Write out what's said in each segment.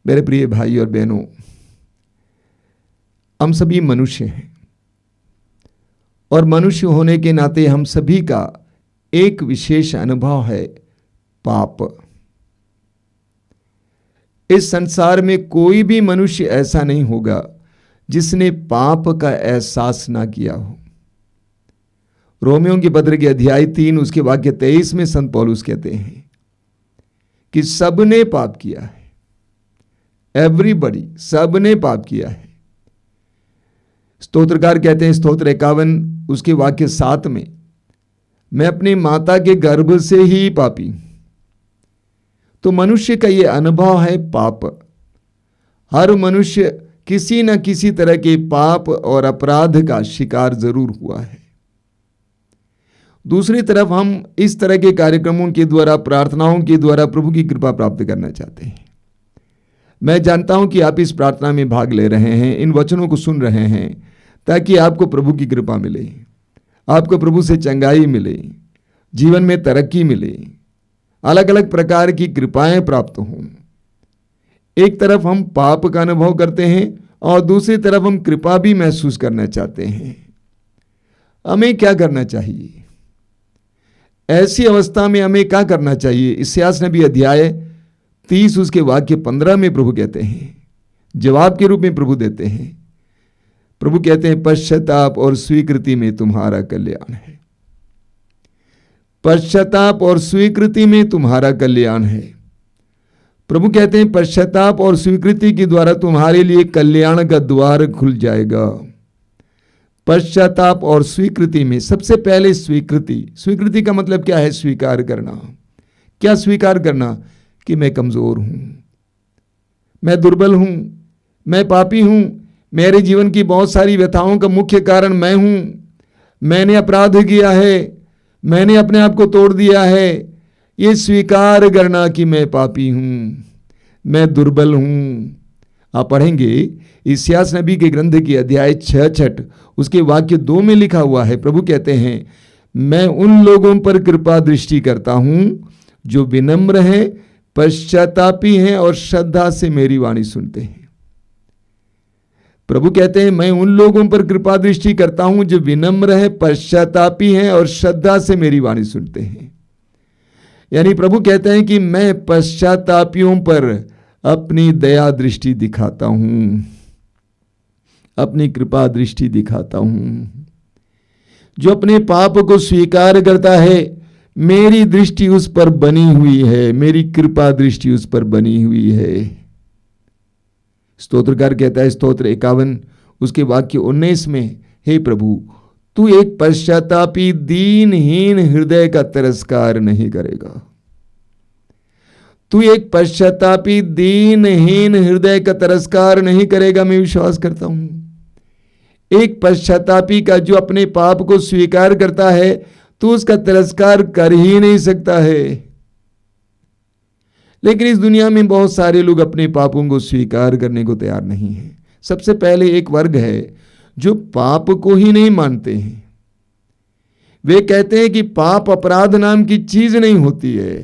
मेरे प्रिय भाई और बहनों, हम सभी मनुष्य हैं और मनुष्य होने के नाते हम सभी का एक विशेष अनुभव है, पाप। इस संसार में कोई भी मनुष्य ऐसा नहीं होगा जिसने पाप का एहसास ना किया हो। रोमियों की पत्र के अध्याय 3 उसके वाक्य 23 में संत पौलुस कहते हैं कि सबने पाप किया है। एवरीबडी, सबने पाप किया है। स्तोत्रकार कहते हैं स्तोत्र 51 उसके वाक्य 7 में, मैं अपनी माता के गर्भ से ही पापी। तो मनुष्य का यह अनुभव है पाप। हर मनुष्य किसी न किसी तरह के पाप और अपराध का शिकार जरूर हुआ है। दूसरी तरफ हम इस तरह के कार्यक्रमों के द्वारा, प्रार्थनाओं के द्वारा प्रभु की कृपा प्राप्त करना चाहते हैं। मैं जानता हूं कि आप इस प्रार्थना में भाग ले रहे हैं, इन वचनों को सुन रहे हैं ताकि आपको प्रभु की कृपा मिले, आपको प्रभु से चंगाई मिले, जीवन में तरक्की मिले, अलग अलग प्रकार की कृपाएं प्राप्त हों। एक तरफ हम पाप का अनुभव करते हैं और दूसरी तरफ हम कृपा भी महसूस करना चाहते हैं। हमें क्या करना चाहिए? ऐसी अवस्था में हमें क्या करना चाहिए? इस्यास नबी अध्याय 30 उसके वाक्य 15 में प्रभु कहते हैं, जवाब के रूप में प्रभु देते हैं। प्रभु कहते हैं पश्चाताप और स्वीकृति में तुम्हारा कल्याण है। पश्चाताप और स्वीकृति में तुम्हारा कल्याण है। प्रभु कहते हैं पश्चाताप और स्वीकृति के द्वारा तुम्हारे लिए कल्याण का द्वार खुल जाएगा। पश्चाताप और स्वीकृति में सबसे पहले स्वीकृति का मतलब क्या है? स्वीकार करना। क्या स्वीकार करना? कि मैं कमजोर हूं, मैं दुर्बल हूं, मैं पापी हूं, मेरे जीवन की बहुत सारी व्यथाओं का मुख्य कारण मैं हूं, मैंने अपराध किया है, मैंने अपने आप को तोड़ दिया है। ये स्वीकार करना कि मैं पापी हूं, मैं दुर्बल हूं। आप पढ़ेंगे इस्यास नबी के ग्रंथ की अध्याय 6 उसके वाक्य 2 में लिखा हुआ है। प्रभु कहते हैं मैं उन लोगों पर कृपा दृष्टि करता हूं जो विनम्र हैं, पश्चातापी हैं और श्रद्धा से मेरी वाणी सुनते हैं। प्रभु कहते हैं मैं उन लोगों पर कृपा दृष्टि करता हूं जो विनम्र हैं, पश्चातापी हैं और श्रद्धा से मेरी वाणी सुनते हैं। यानी प्रभु कहते हैं कि मैं पश्चातापियों पर अपनी दया दृष्टि दिखाता हूं, अपनी कृपा दृष्टि दिखाता हूं। जो अपने पाप को स्वीकार करता है, मेरी दृष्टि उस पर बनी हुई है, मेरी कृपा दृष्टि उस पर बनी हुई है। स्तोत्रकार कहता है स्तोत्र 51 उसके वाक्य 19 में, हे प्रभु तू एक पश्चातापी दीनहीन हृदय का तिरस्कार नहीं करेगा। तू एक पश्चातापी दीनहीन हृदय का तिरस्कार नहीं करेगा। मैं विश्वास करता हूं एक पश्चातापी का जो अपने पाप को स्वीकार करता है तो उसका तिरस्कार कर ही नहीं सकता है। लेकिन इस दुनिया में बहुत सारे लोग अपने पापों को स्वीकार करने को तैयार नहीं हैं। सबसे पहले एक वर्ग है जो पाप को ही नहीं मानते हैं। वे कहते हैं कि पाप अपराध नाम की चीज नहीं होती है,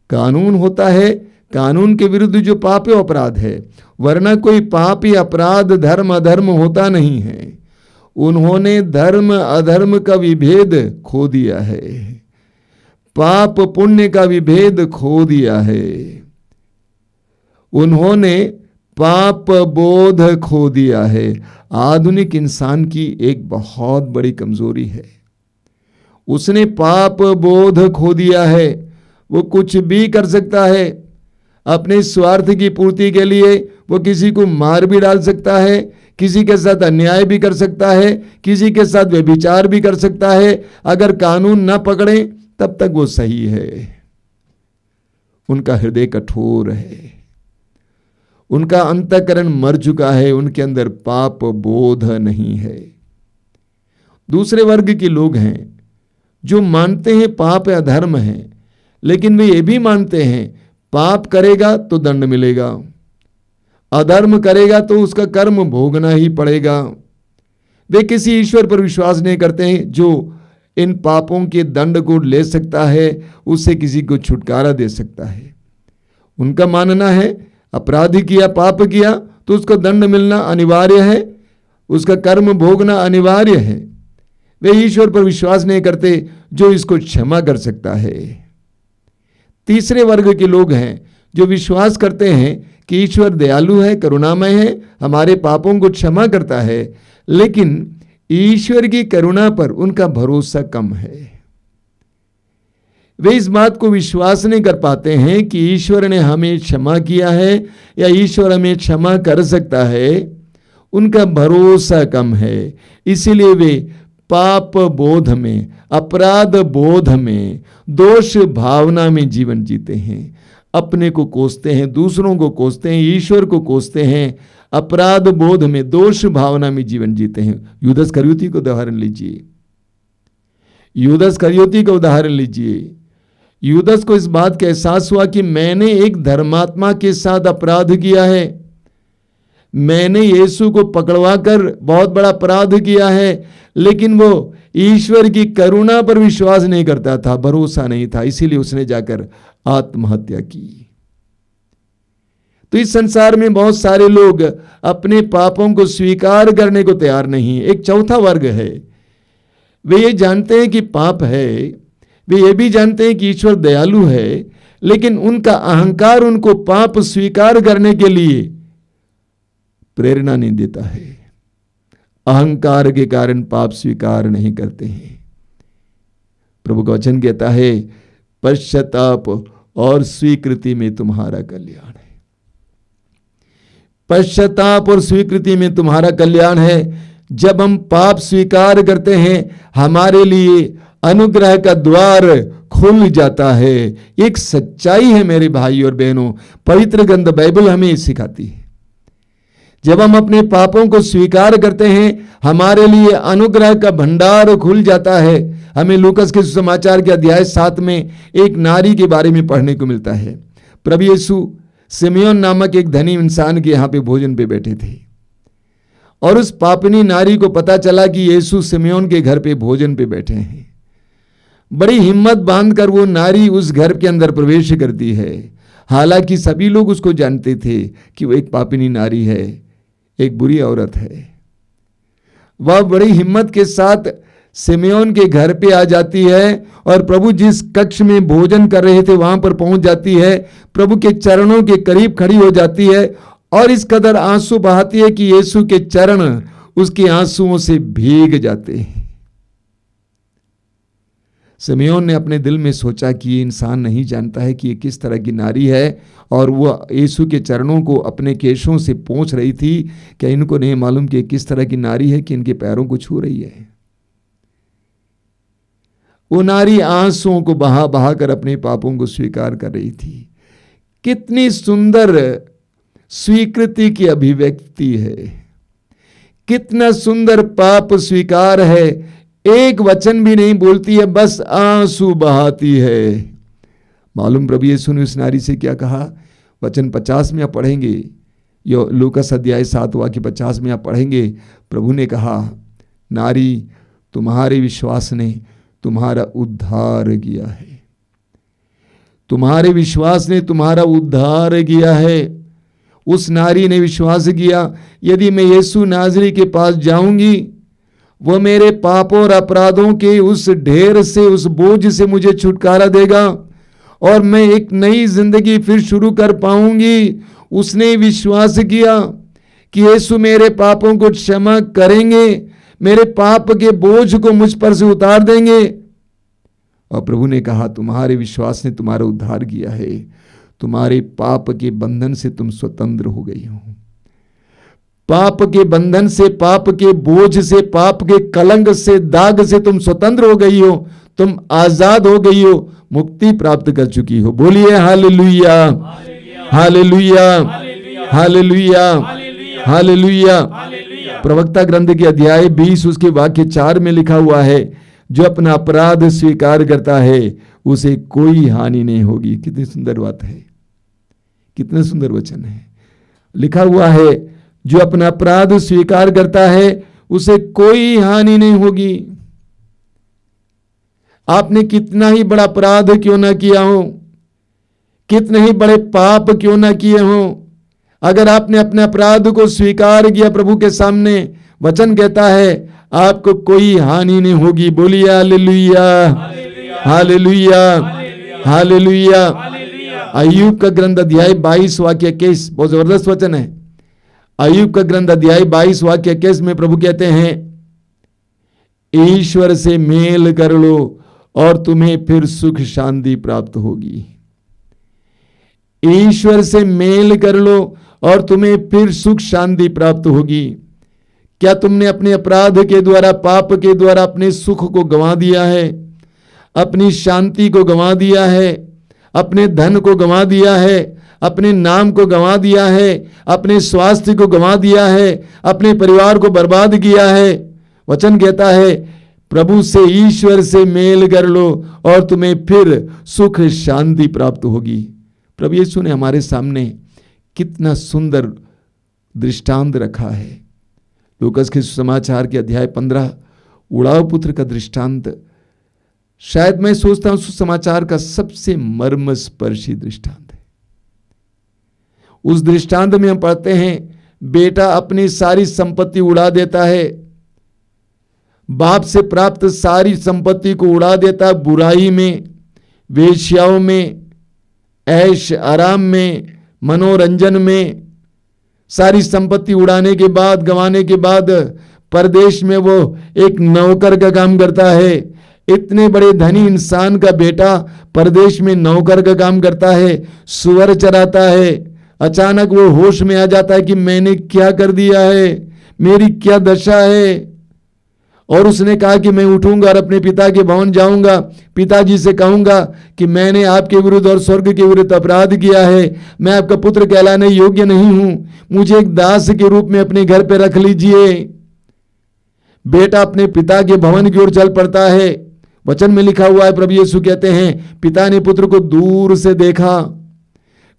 कानून होता है, कानून के विरुद्ध जो पाप है अपराध है, वरना कोई पाप या अपराध धर्म अधर्म होता नहीं है। उन्होंने धर्म अधर्म का विभेद खो दिया है, पाप पुण्य का विभेद खो दिया है। उन्होंने पाप बोध खो दिया है। आधुनिक इंसान की एक बहुत बड़ी कमजोरी है, उसने पाप बोध खो दिया है। वो कुछ भी कर सकता है, अपने स्वार्थ की पूर्ति के लिए वो किसी को मार भी डाल सकता है, किसी के साथ अन्याय भी कर सकता है, किसी के साथ व्यभिचार भी कर सकता है। अगर कानून ना पकड़े तब तक वो सही है। उनका हृदय कठोर है, उनका अंतःकरण मर चुका है, उनके अंदर पाप बोध नहीं है। दूसरे वर्ग के लोग हैं जो मानते हैं पाप अधर्म है, लेकिन वे ये भी मानते हैं पाप करेगा तो दंड मिलेगा, अधर्म करेगा तो उसका कर्म भोगना ही पड़ेगा। वे किसी ईश्वर पर विश्वास नहीं करते हैं जो इन पापों के दंड को ले सकता है, उससे किसी को छुटकारा दे सकता है। उनका मानना है अपराध किया, पाप किया तो उसको दंड मिलना अनिवार्य है, उसका कर्म भोगना अनिवार्य है। वे ईश्वर पर विश्वास नहीं करते जो इसको क्षमा कर सकता है। तीसरे वर्ग के लोग हैं जो विश्वास करते हैं कि ईश्वर दयालु है, करुणामय है, हमारे पापों को क्षमा करता है, लेकिन ईश्वर की करुणा पर उनका भरोसा कम है। वे इस बात को विश्वास नहीं कर पाते हैं कि ईश्वर ने हमें क्षमा किया है या ईश्वर हमें क्षमा कर सकता है। उनका भरोसा कम है, इसीलिए वे पाप बोध में, अपराध बोध में, दोष भावना में जीवन जीते हैं। अपने को कोसते हैं, दूसरों को कोसते हैं, ईश्वर को कोसते हैं। अपराध बोध में, दोष भावना में जीवन जीते हैं। यूदास करयोती को उदाहरण लीजिए, यूदास करयोती का उदाहरण लीजिए। यूदास को इस बात का एहसास हुआ कि मैंने एक धर्मात्मा के साथ अपराध किया है, मैंने यीशु को पकड़वाकर बहुत बड़ा अपराध किया है, लेकिन वो ईश्वर की करुणा पर विश्वास नहीं करता था, भरोसा नहीं था, इसीलिए उसने जाकर आत्महत्या की। तो इस संसार में बहुत सारे लोग अपने पापों को स्वीकार करने को तैयार नहीं। एक चौथा वर्ग है, वे ये जानते हैं कि पाप है, वे ये भी जानते हैं कि ईश्वर दयालु है, लेकिन उनका अहंकार उनको पाप स्वीकार करने के लिए प्रेरणा नहीं देता है। अहंकार के कारण पाप स्वीकार नहीं करते हैं। प्रभु का वचन कहता है, पश्चाताप और स्वीकृति में तुम्हारा कल्याण है। पश्चाताप और स्वीकृति में तुम्हारा कल्याण है। जब हम पाप स्वीकार करते हैं, हमारे लिए अनुग्रह का द्वार खुल जाता है। एक सच्चाई है मेरे भाई और बहनों, पवित्र ग्रंथ बाइबल हमें सिखाती है। जब हम अपने पापों को स्वीकार करते हैं, हमारे लिए अनुग्रह का भंडार खुल जाता है। हमें लूकास के सुसमाचार के अध्याय 7 में एक नारी के बारे में पढ़ने को मिलता है। प्रभु यीशु सिमियोन नामक एक धनी इंसान के यहाँ पे भोजन पे बैठे थे, और उस पापनी नारी को पता चला कि यीशु सिमियोन के घर पे भोजन पे बैठे हैं। बड़ी हिम्मत बांधकर वो नारी उस घर के अंदर प्रवेश करती है। हालांकि सभी लोग उसको जानते थे कि वो एक पापिनी नारी है, एक बुरी औरत है। वह बड़ी हिम्मत के साथ सिमियोन के घर पे आ जाती है और प्रभु जिस कक्ष में भोजन कर रहे थे वहां पर पहुंच जाती है, प्रभु के चरणों के करीब खड़ी हो जाती है और इस कदर आंसू बहाती है कि यीशु के चरण उसके आंसुओं से भीग जाते हैं। सिमियोन ने अपने दिल में सोचा कि ये इंसान नहीं जानता है कि ये किस तरह की नारी है, और वो यीशु के चरणों को अपने केशों से पोंछ रही थी। क्या इनको नहीं मालूम कि किस तरह की नारी है कि इनके पैरों को छू रही है? वो नारी आंसुओं को बहा बहा कर अपने पापों को स्वीकार कर रही थी। कितनी सुंदर स्वीकृति की अभिव्यक्ति है, कितना सुंदर पाप स्वीकार है। एक वचन भी नहीं बोलती है, बस आंसू बहाती है। मालूम प्रभु यीशु ने उस नारी से क्या कहा? वचन 50 में आप पढ़ेंगे, यो लूकास अध्याय 7 वाक्य 50 में आप पढ़ेंगे। प्रभु ने कहा, नारी तुम्हारे विश्वास ने तुम्हारा उद्धार किया है, तुम्हारे विश्वास ने तुम्हारा उद्धार किया है। उस नारी ने विश्वास किया, यदि मैं यीशु नाज़री के पास जाऊंगी, वो मेरे पापों और अपराधों के उस ढेर से, उस बोझ से मुझे छुटकारा देगा और मैं एक नई जिंदगी फिर शुरू कर पाऊंगी। उसने विश्वास किया कि यीशु मेरे पापों को क्षमा करेंगे, मेरे पाप के बोझ को मुझ पर से उतार देंगे। और प्रभु ने कहा, तुम्हारे विश्वास ने तुम्हारा उद्धार किया है, तुम्हारे पाप के बंधन से तुम स्वतंत्र हो गई हो। पाप के बंधन से, पाप के बोझ से, पाप के कलंक से, दाग से तुम स्वतंत्र हो गई हो, तुम आजाद हो गई हो, मुक्ति प्राप्त कर चुकी हो। बोलिए हालेलुया, हालेलुया, हालेलुया, हालेलुया। प्रवक्ता ग्रंथ के अध्याय 20 उसके वाक्य 4 में लिखा हुआ है, जो अपना अपराध स्वीकार करता है उसे कोई हानि नहीं होगी। कितनी सुंदर बात है, कितना सुंदर वचन है। लिखा हुआ है, जो अपना अपराध स्वीकार करता है उसे कोई हानि नहीं होगी। आपने कितना ही बड़ा अपराध क्यों ना किया हो, कितने ही बड़े पाप क्यों ना किए हो, अगर आपने अपने अपराध को स्वीकार किया प्रभु के सामने, वचन कहता है आपको कोई हानि नहीं होगी। बोलिए हालेलुया, हालेलुया, हालेलुया। अय्यूब का ग्रंथ अध्याय 22 वाक्य 21, बहुत जबरदस्त वचन है। अय्यूब का ग्रंथ अध्याय 22 वाक्य 21 में प्रभु कहते हैं, ईश्वर से मेल कर लो और तुम्हें फिर सुख शांति प्राप्त होगी। ईश्वर से मेल कर लो और तुम्हें फिर सुख शांति प्राप्त होगी। क्या तुमने अपने अपराध के द्वारा, पाप के द्वारा अपने सुख को गंवा दिया है, अपनी शांति को गंवा दिया है, अपने धन को गंवा दिया है, अपने नाम को गंवा दिया है, अपने स्वास्थ्य को गंवा दिया है, अपने परिवार को बर्बाद किया है? वचन कहता है प्रभु से, ईश्वर से मेल कर लो और तुम्हें फिर सुख शांति प्राप्त होगी। प्रभु यीशु ने हमारे सामने कितना सुंदर दृष्टांत रखा है। लूकास के सुसमाचार के अध्याय 15 उड़ाव पुत्र का दृष्टांत शायद मैं सोचता हूं सुसमाचार का सबसे मर्मस्पर्शी दृष्टांत है। उस दृष्टांत में हम पढ़ते हैं बेटा अपनी सारी संपत्ति उड़ा देता है, बाप से प्राप्त सारी संपत्ति को उड़ा देता है बुराई में, वेश्याओं में, ऐश आराम में, मनोरंजन में। सारी संपत्ति उड़ाने के बाद, गंवाने के बाद परदेश में वो एक नौकर का काम करता है। इतने बड़े धनी इंसान का बेटा परदेश में नौकर का काम करता है, सुअर चराता है। अचानक वो होश में आ जाता है कि मैंने क्या कर दिया है, मेरी क्या दशा है। और उसने कहा कि मैं उठूंगा और अपने पिता के भवन जाऊंगा, पिताजी से कहूंगा कि मैंने आपके विरुद्ध और स्वर्ग के विरुद्ध अपराध किया है, मैं आपका पुत्र कहलाने योग्य नहीं हूं, मुझे एक दास के रूप में अपने घर पे रख लीजिए। बेटा अपने पिता के भवन की ओर चल पड़ता है। वचन में लिखा हुआ है, प्रभु यीशु कहते हैं पिता ने पुत्र को दूर से देखा,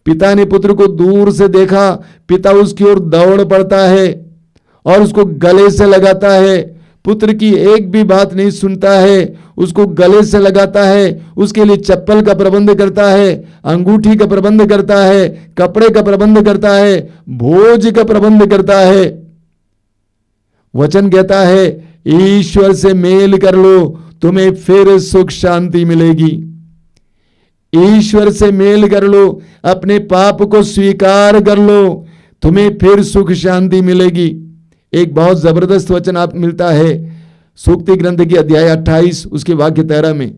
पिता ने पुत्र को दूर से देखा, पिता उसकी ओर दौड़ पड़ता है और उसको गले से लगाता है। पुत्र की एक भी बात नहीं सुनता है, उसको गले से लगाता है, उसके लिए चप्पल का प्रबंध करता है, अंगूठी का प्रबंध करता है, कपड़े का प्रबंध करता है, भोज का प्रबंध करता है। वचन कहता है ईश्वर से मेल कर लो, तुम्हें फिर सुख शांति मिलेगी। ईश्वर से मेल कर लो, अपने पाप को स्वीकार कर लो, तुम्हें फिर सुख शांति मिलेगी। एक बहुत जबरदस्त वचन आप मिलता है सूक्ति ग्रंथ की अध्याय 28 उसके वाक्य 13 में।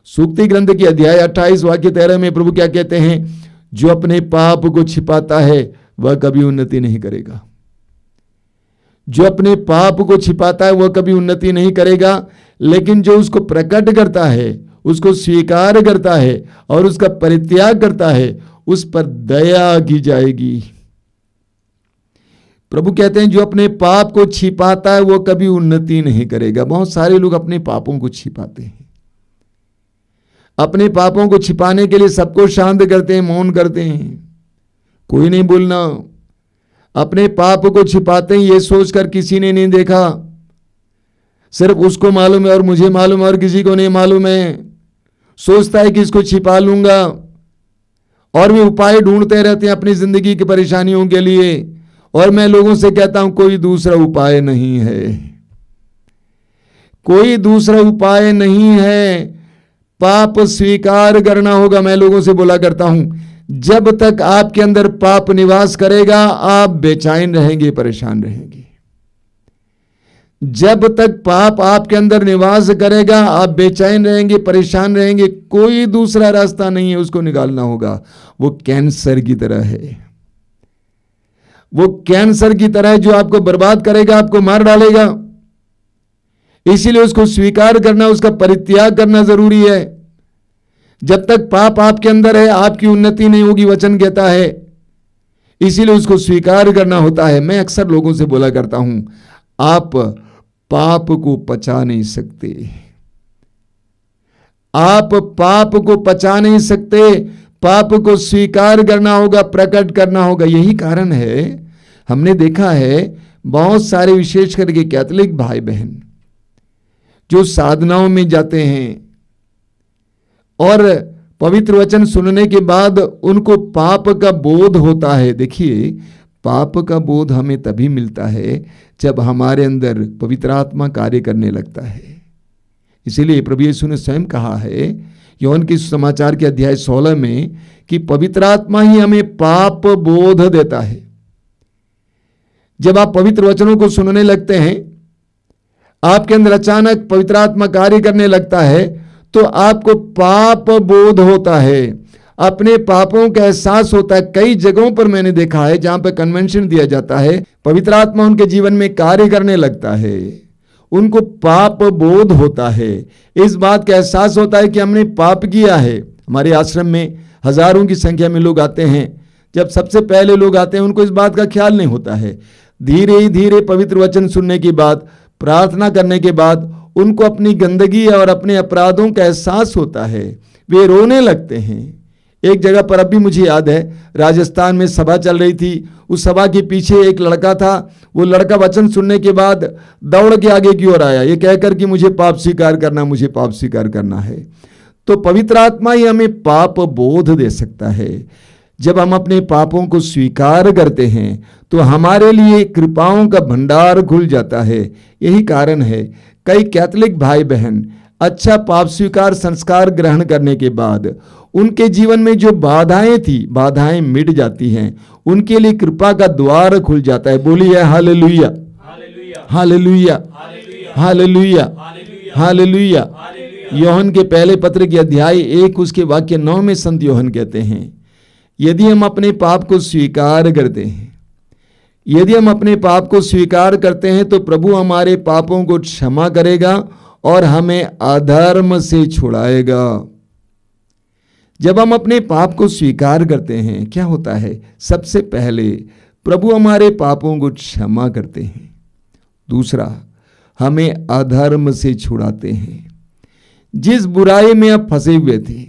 सूक्ति ग्रंथ की अध्याय 28 वाक्य 13 में प्रभु क्या कहते हैं, जो अपने पाप को छिपाता है वह कभी उन्नति नहीं करेगा। जो अपने पाप को छिपाता है वह कभी उन्नति नहीं करेगा, लेकिन जो उसको प्रकट करता है, उसको स्वीकार करता है और उसका परित्याग करता है, उस पर दया की जाएगी। प्रभु कहते हैं जो अपने पाप को छिपाता है वो कभी उन्नति नहीं करेगा। बहुत सारे लोग अपने पापों को छिपाते हैं, अपने पापों को छिपाने के लिए सबको शांत करते हैं, मौन करते हैं, कोई नहीं बोलना। अपने पाप को छिपाते हैं ये सोचकर किसी ने नहीं देखा, सिर्फ उसको मालूम है और मुझे मालूम है और किसी को नहीं मालूम है। सोचता है कि इसको छिपा लूंगा और भी उपाय ढूंढते रहते हैं अपनी जिंदगी की परेशानियों के लिए। और मैं लोगों से कहता हूं कोई दूसरा उपाय नहीं है, कोई दूसरा उपाय नहीं है। पाप स्वीकार करना होगा। मैं लोगों से बोला करता हूं जब तक आपके अंदर पाप निवास करेगा आप बेचैन रहेंगे, परेशान रहेंगे। जब तक पाप आपके अंदर निवास करेगा आप बेचैन रहेंगे, परेशान रहेंगे। कोई दूसरा रास्ता नहीं है, उसको निकालना होगा। वो कैंसर की तरह है, वो कैंसर की तरह है जो आपको बर्बाद करेगा, आपको मार डालेगा। इसीलिए उसको स्वीकार करना, उसका परित्याग करना जरूरी है। जब तक पाप आपके अंदर है आपकी उन्नति नहीं होगी, वचन कहता है। इसीलिए उसको स्वीकार करना होता है। मैं अक्सर लोगों से बोला करता हूं आप पाप को पचा नहीं सकते, आप पाप को पचा नहीं सकते। पाप को स्वीकार करना होगा, प्रकट करना होगा। यही कारण है हमने देखा है बहुत सारे विशेष करके कैथोलिक भाई बहन जो साधनाओं में जाते हैं और पवित्र वचन सुनने के बाद उनको पाप का बोध होता है। देखिए पाप का बोध हमें तभी मिलता है जब हमारे अंदर पवित्र आत्मा कार्य करने लगता है। इसीलिए प्रभु यीशु ने स्वयं कहा है यूहन्ना के समाचार के अध्याय 16 में कि पवित्र आत्मा ही हमें पाप बोध देता है। जब आप पवित्र वचनों को सुनने लगते हैं, आपके अंदर अचानक पवित्र आत्मा कार्य करने लगता है, तो आपको पाप बोध होता है, अपने पापों का एहसास होता है। कई जगहों पर मैंने देखा है जहां पर कन्वेंशन दिया जाता है, पवित्र आत्मा उनके जीवन में कार्य करने लगता है, उनको पाप बोध होता है, इस बात का एहसास होता है कि हमने पाप किया है। हमारे आश्रम में हजारों की संख्या में लोग आते हैं। जब सबसे पहले लोग आते हैं उनको इस बात का ख्याल नहीं होता है। धीरे ही धीरे पवित्र वचन सुनने के बाद, प्रार्थना करने के बाद उनको अपनी गंदगी और अपने अपराधों का एहसास होता है, वे रोने लगते हैं। एक जगह पर अभी मुझे याद है, राजस्थान में सभा चल रही थी। उस सभा के पीछे एक लड़का था। वो लड़का वचन सुनने के बाद दौड़ के आगे की ओर आया, ये कहकर कि मुझे पाप स्वीकार करना, मुझे पाप स्वीकार करना है। तो पवित्र आत्मा ही हमें पाप बोध दे सकता है। जब हम अपने पापों को स्वीकार करते हैं तो हमारे लिए कृपाओं का भंडार खुल जाता है। यही कारण है कई कैथोलिक भाई बहन अच्छा पाप स्वीकार संस्कार ग्रहण करने के बाद उनके जीवन में जो बाधाएं थी, बाधाएं मिट जाती हैं, उनके लिए कृपा का द्वार खुल जाता है। बोलिए हालेलुया, हालेलुया, हालेलुया, हालेलुया। यूहन्ना के पहले पत्र के अध्याय 1 उसके वाक्य 9 में संत यूहन्ना कहते हैं, यदि हम अपने पाप को स्वीकार करते हैं, यदि हम अपने पाप को स्वीकार करते हैं तो प्रभु हमारे पापों को क्षमा करेगा और हमें अधर्म से छुड़ाएगा। जब हम अपने पाप को स्वीकार करते हैं क्या होता है? सबसे पहले प्रभु हमारे पापों को क्षमा करते हैं, दूसरा हमें अधर्म से छुड़ाते हैं। जिस बुराई में आप फंसे हुए थे,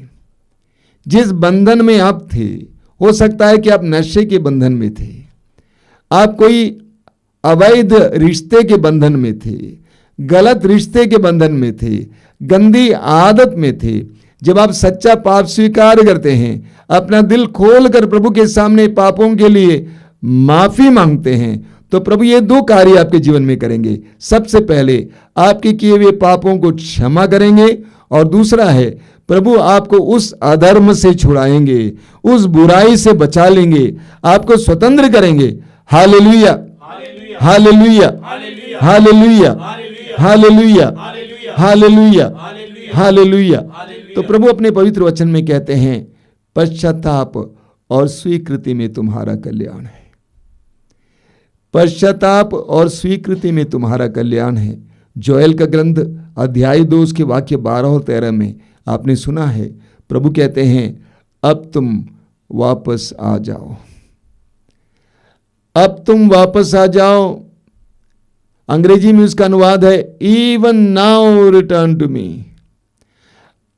जिस बंधन में आप थे, हो सकता है कि आप नशे के बंधन में थे, आप कोई अवैध रिश्ते के बंधन में थे, गलत रिश्ते के बंधन में थे, गंदी आदत में थे। जब आप सच्चा पाप स्वीकार करते हैं, अपना दिल खोलकर प्रभु के सामने पापों के लिए माफी मांगते हैं, तो प्रभु ये 2 कार्य आपके जीवन में करेंगे। सबसे पहले आपके किए हुए पापों को क्षमा करेंगे और दूसरा है प्रभु आपको उस अधर्म से छुड़ाएंगे, उस बुराई से बचा लेंगे, आपको स्वतंत्र करेंगे। Hallelujah, hallelujah, hallelujah, hallelujah, hallelujah, hallelujah. तो प्रभु अपने पवित्र वचन में कहते हैं, पश्चाताप और स्वीकृति में तुम्हारा कल्याण है। पश्चाताप और स्वीकृति में तुम्हारा कल्याण है। जोएल का ग्रंथ अध्याय 2 उसके वाक्य 12 और 13 में आपने सुना है, प्रभु कहते हैं, अब तुम वापस आ जाओ, अब तुम वापस आ जाओ। अंग्रेजी में उसका अनुवाद है, even now return to me.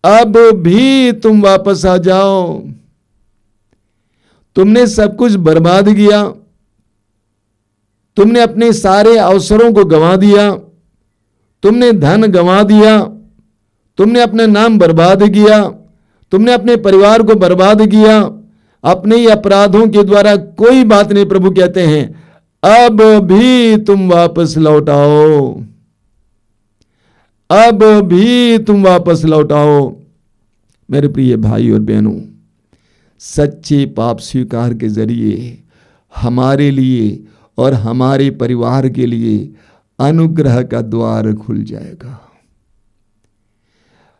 अब भी तुम वापस आ जाओ। तुमने सब कुछ बर्बाद किया, तुमने अपने सारे अवसरों को गंवा दिया, तुमने धन गंवा दिया, तुमने अपना नाम बर्बाद किया, तुमने अपने परिवार को बर्बाद किया, अपने ही अपराधों के द्वारा। कोई बात नहीं, प्रभु कहते हैं, अब भी तुम वापस लौट आओ, अब भी तुम वापस लौट आओ। मेरे प्रिय भाई और बहनों, सच्चे पाप स्वीकार के जरिए हमारे लिए और हमारे परिवार के लिए अनुग्रह का द्वार खुल जाएगा।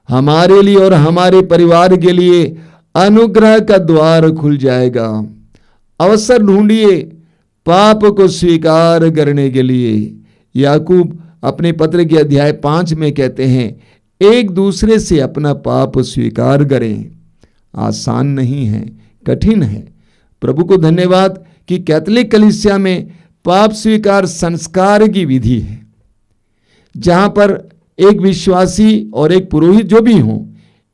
हमारे लिए और हमारे परिवार के लिए अनुग्रह का द्वार खुल जाएगा। अवसर ढूंढिए पाप को स्वीकार करने के लिए। याकूब अपने पत्र के अध्याय 5 में कहते हैं, एक दूसरे से अपना पाप स्वीकार करें। आसान नहीं है, कठिन है। प्रभु को धन्यवाद कि कैथोलिक कलीसिया में पाप स्वीकार संस्कार की विधि है, जहां पर एक विश्वासी और एक पुरोहित जो भी हों,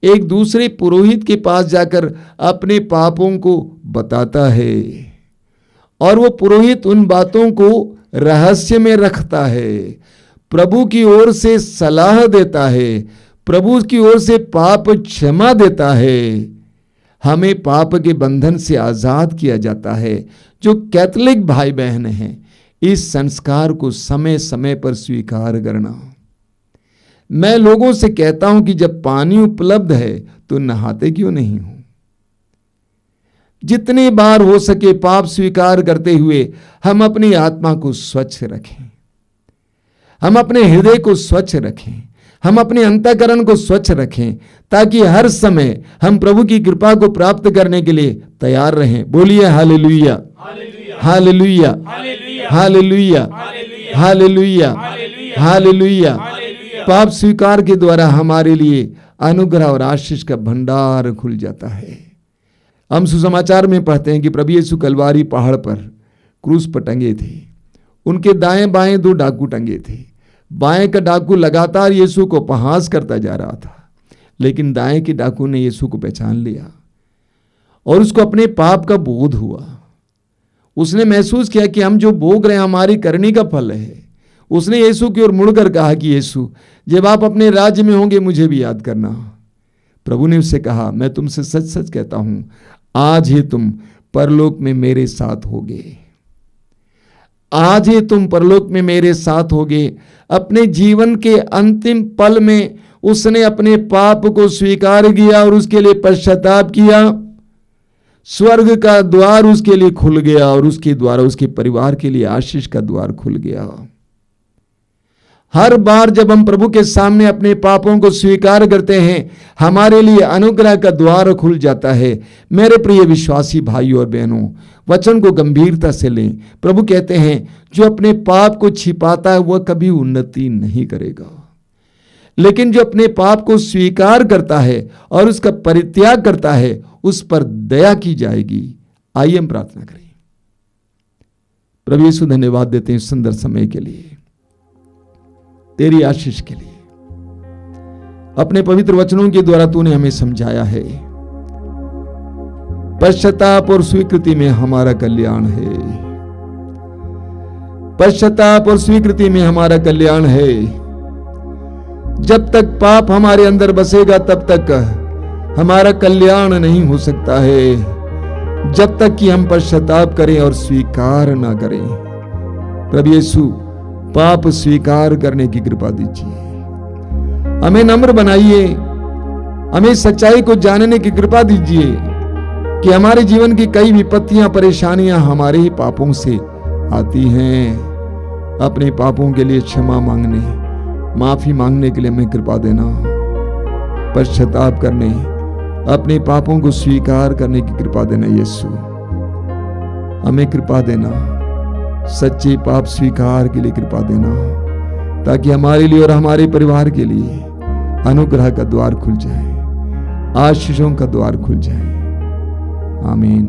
एक दूसरे पुरोहित के पास जाकर अपने पापों को बताता है और वो पुरोहित उन बातों को रहस्य में रखता है, प्रभु की ओर से सलाह देता है, प्रभु की ओर से पाप क्षमा देता है। हमें पाप के बंधन से आजाद किया जाता है। जो कैथोलिक भाई बहन हैं, इस संस्कार को समय समय पर स्वीकार करना। मैं लोगों से कहता हूं कि जब पानी उपलब्ध है तो नहाते क्यों नहीं हो? जितनी बार हो सके पाप स्वीकार करते हुए हम अपनी आत्मा को स्वच्छ रखें, हम अपने हृदय को स्वच्छ रखें, हम अपने अंतःकरण को स्वच्छ रखें, ताकि हर समय हम प्रभु की कृपा को प्राप्त करने के लिए तैयार रहें। बोलिए hallelujah, hallelujah, hallelujah, hallelujah, hallelujah. पाप स्वीकार के द्वारा हमारे लिए अनुग्रह और आशीष का भंडार खुल जाता है। हम सुसमाचार में पढ़ते हैं कि प्रभु यीशु कलवारी पहाड़ पर क्रूस पर टंगे थे। उनके दाएं बाएं 2 डाकू टंगे थे। बाएं का डाकू लगातार यीशु को उपहास करता जा रहा था, लेकिन दाएं के डाकू ने यीशु को पहचान लिया और उसको अपने पाप का बोध हुआ। उसने महसूस किया कि हम जो भोग रहे हैं हमारी करनी का फल है। उसने यीशु की ओर मुड़कर कहा कि यीशु, जब आप अपने राज्य में होंगे मुझे भी याद करना। प्रभु ने उससे कहा, मैं तुमसे सच सच कहता हूं, आज ही तुम परलोक में मेरे साथ होगे। आज ही तुम परलोक में मेरे साथ होगे। अपने जीवन के अंतिम पल में उसने अपने पाप को स्वीकार किया और उसके लिए पश्चाताप किया। स्वर्ग का द्वार उसके लिए खुल गया और उसके द्वारा उसके परिवार के लिए आशीष का द्वार खुल गया। हर बार जब हम प्रभु के सामने अपने पापों को स्वीकार करते हैं, हमारे लिए अनुग्रह का द्वार खुल जाता है। मेरे प्रिय विश्वासी भाइयों और बहनों, वचन को गंभीरता से लें। प्रभु कहते हैं, जो अपने पाप को छिपाता है वह कभी उन्नति नहीं करेगा, लेकिन जो अपने पाप को स्वीकार करता है और उसका परित्याग करता है, उस पर दया की जाएगी। आइए हम प्रार्थना करें। प्रभु यीशु, धन्यवाद देते हैं इस सुंदर समय के लिए, तेरी आशीष के लिए। अपने पवित्र वचनों के द्वारा तूने हमें समझाया है, पश्चाताप और स्वीकृति में हमारा कल्याण है। पश्चाताप और स्वीकृति में हमारा कल्याण है। जब तक पाप हमारे अंदर बसेगा तब तक हमारा कल्याण नहीं हो सकता है, जब तक कि हम पश्चाताप करें और स्वीकार ना करें। प्रभु यीशु, पाप स्वीकार करने की कृपा दीजिए। हमें नम्र बनाइए, हमें सच्चाई को जानने की कृपा दीजिए कि हमारे जीवन की कई विपत्तियां, परेशानियां हमारे ही पापों से आती हैं। अपने पापों के लिए क्षमा मांगने, माफी मांगने के लिए हमें कृपा देना। पश्चाताप करने, अपने पापों को स्वीकार करने की कृपा देना। यीशु, हमें कृपा देना, सच्चे पाप स्वीकार के लिए कृपा देना, ताकि हमारे लिए और हमारे परिवार के लिए अनुग्रह का द्वार खुल जाए, आशीषों का द्वार खुल जाए। आमीन।